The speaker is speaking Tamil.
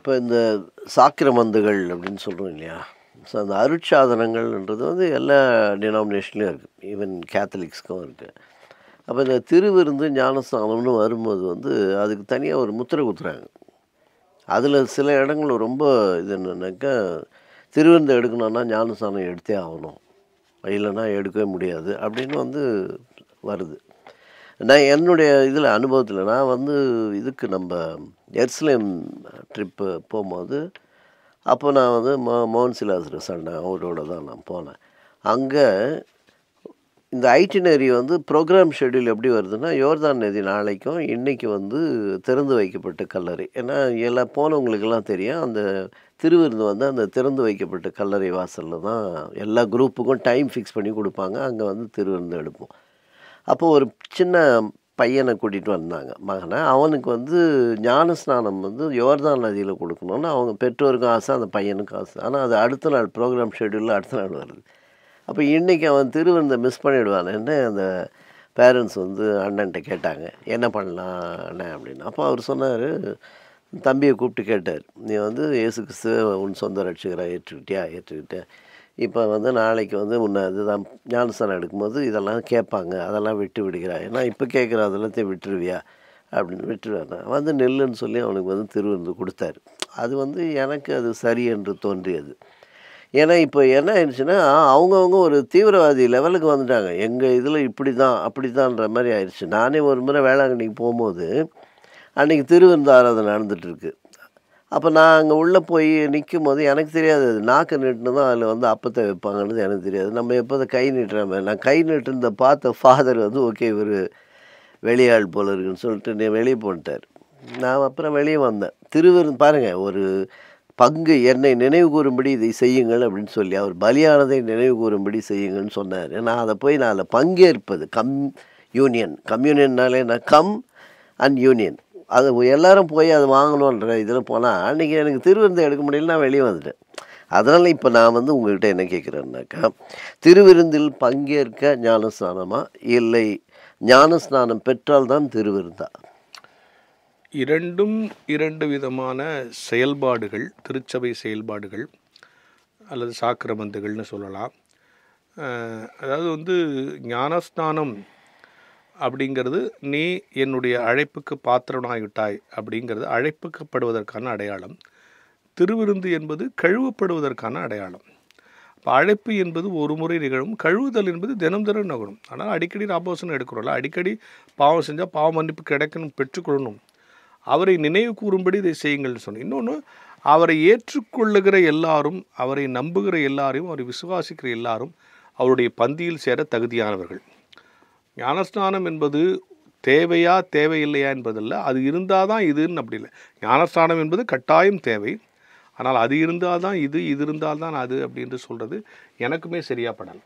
இப்போ இந்த சாக்கிரமந்துகள் அப்படின்னு சொல்கிறோம் இல்லையா? ஸோ அந்த அருட்சாதனங்கள்ன்றது வந்து எல்லா டினாமினேஷன்லேயும் இருக்குது. ஈவன் கேத்தலிக்ஸ்க்கும் இருக்குது. அப்போ இந்த திருவிருந்து ஞானஸ்நானம்னு வரும்போது வந்து அதுக்கு தனியாக ஒரு முத்திரை குத்துறாங்க. அதில் சில இடங்கள் ரொம்ப இது என்னன்னாக்கா, திருவிருந்து எடுக்கணும்னா ஞானஸ்நானம் எடுத்தே ஆகணும், இல்லைன்னா எடுக்கவே முடியாது அப்படின்னு வந்து வருது. நான் என்னுடைய இதில் அனுபவத்தில் நான் வந்து இதுக்கு நம்ம எருசலேம் ட்ரிப்பு போகும்போது, அப்போ நான் வந்து மோகன் சிலாஸ் அண்ணன் அவரோட தான் நான் போனேன். அங்கே இந்த ஐட்டினரி வந்து ப்ரோக்ராம் ஷெட்யூல் எப்படி வருதுன்னா, யோர்தான் நதி நாளைக்கும் இன்றைக்கி வந்து திறந்து வைக்கப்பட்ட கல்லறை. ஏன்னா எல்லாம் போனவங்களுக்கெல்லாம் தெரியும், அந்த திருவிருந்து வந்து அந்த திறந்து வைக்கப்பட்ட கல்லறை வாசலில் தான் எல்லா குரூப்புக்கும் டைம் ஃபிக்ஸ் பண்ணி கொடுப்பாங்க. அங்கே வந்து திருவிருந்து எடுப்போம். அப்போது ஒரு சின்ன பையனை கூட்டிகிட்டு வந்தாங்க, மகனை. அவனுக்கு வந்து ஞானஸ்நானம் வந்து யோர்தான் நதியில் கொடுக்கணுன்னு அவங்க பெற்றோருக்கும் ஆசை, அந்த பையனுக்கும் ஆசை. ஆனால் அது அடுத்த நாள் ப்ரோக்ராம் ஷெட்யூலில் அடுத்த நாள் வருது. அப்போ இன்றைக்கி அவன் திருவிருந்தை மிஸ் பண்ணிவிடுவானேன்னு அந்த பேரண்ட்ஸ் வந்து அண்ணன்ட்ட கேட்டாங்க, என்ன பண்ணலாம் அண்ணன் அப்படின்னு. அப்போ அவர் சொன்னார், தம்பியை கூப்பிட்டு கேட்டார், நீ வந்து இயேசு கிறிஸ்துவ உன் சொந்த ரட்சகராக ஏற்றுக்கிட்டேன். இப்போ வந்து நாளைக்கு வந்து உன்னை இதுதான் ஞானஸ்தானம் எடுக்கும்போது இதெல்லாம் கேட்பாங்க, அதெல்லாம் விட்டு விடுகிறாய், ஏன்னா இப்போ கேட்குற அதெல்லாத்தையும் விட்டுருவியா அப்படின்னு. விட்டுருவேன் வந்து நெல்லுன்னு சொல்லி அவனுக்கு வந்து திருவிருந்து கொடுத்தாரு. அது வந்து எனக்கு அது சரி என்று தோன்றியது. ஏன்னா இப்போ என்ன ஆயிடுச்சுன்னா, அவங்கவுங்க ஒரு தீவிரவாதி லெவலுக்கு வந்துட்டாங்க. எங்கள் இதில் இப்படி தான் அப்படி தான்ற மாதிரி ஆயிடுச்சு. நானே ஒரு முறை வேளாங்கண்ணிக்கு போகும்போது அன்றைக்கி திருவிருந்து ஆராதனை நடந்துகிட்ருக்கு. அப்போ நான் அங்கே உள்ளே போய் நிற்கும்போது எனக்கு தெரியாது, அது நாக்கு நீட்டினு தான் அதில் வந்து அப்பத்தை வைப்பாங்கன்றது எனக்கு தெரியாது. நம்ம எப்போதும் கை நீட்டுற மாதிரி நான் கை நீட்டுறத பார்த்த ஃபாதர் வந்து ஓகே இவர் வெளியாள் போல இருக்குன்னு சொல்லிட்டு நீ வெளியே போன்ட்டார். நான் அப்புறம் வெளியே வந்தேன். திருவிருந்து பாருங்கள், ஒரு பங்கு என்னை நினைவு கூறும்படி இதை செய்யுங்கள் அப்படின்னு சொல்லி அவர் பலியானதை நினைவு கூறும்படி செய்யுங்கள்னு சொன்னார். நான் அதை போய் நான் அதில் பங்கேற்பது கம்யூனியன்னாலே நான் கம் அண்ட் யூனியன், அது எல்லோரும் போய் அதை வாங்கணுன்ற இதில் போனால் அன்றைக்கி எனக்கு திருவிருந்தை எடுக்க முடியல, நான் வெளியே வந்துட்டேன். அதனால் இப்போ நான் வந்து உங்கள்கிட்ட என்ன கேட்குறேன்னாக்கா, திருவிருந்தில் பங்கேற்க ஞானஸ்நானமா இல்லை ஞானஸ்நானம் பெற்றால்தான் திருவிருந்தா? இரண்டும் இரண்டு விதமான செயல்பாடுகள், திருச்சபை செயல்பாடுகள் அல்லது சாக்கிரமந்துகள்னு சொல்லலாம். அதாவது வந்து ஞானஸ்நானம் அப்படிங்கிறது நீ என்னுடைய அழைப்புக்கு பாத்திரனாகிவிட்டாய் அப்படிங்கிறது அழைப்புக்கப்படுவதற்கான அடையாளம். திருவிருந்து என்பது கழுவப்படுவதற்கான அடையாளம். இப்போ அழைப்பு என்பது ஒரு முறை நிகழும், கழுவுதல் என்பது தினம் தினம் நிகழும். ஆனால் அடிக்கடி ஆபோசனம் எடுக்கிறோம்ல, அடிக்கடி பாவம் செஞ்சால் பாவ மன்னிப்பு கிடைக்கணும், பெற்றுக்கொள்ளணும், அவரை நினைவு கூறும்படி இதை செய்யுங்கள்னு சொன்னேன். இன்னொன்று, அவரை ஏற்றுக்கொள்ளுகிற எல்லாரும், அவரை நம்புகிற எல்லாரையும், அவரை விசுவாசிக்கிற எல்லாரும் அவருடைய பந்தியில் சேர தகுதியானவர்கள். ஞானஸ்நானம் என்பது தேவையா தேவையில்லையா என்பதல்ல, அது இருந்தால் தான் இதுன்னு அப்படி இல்லை. ஞானஸ்நானம் என்பது கட்டாயம் தேவை, ஆனால் அது இருந்தால் தான் இது, இது இருந்தால் தான் அது அப்படின்னு சொல்கிறது எனக்குமே சரியாக படலை.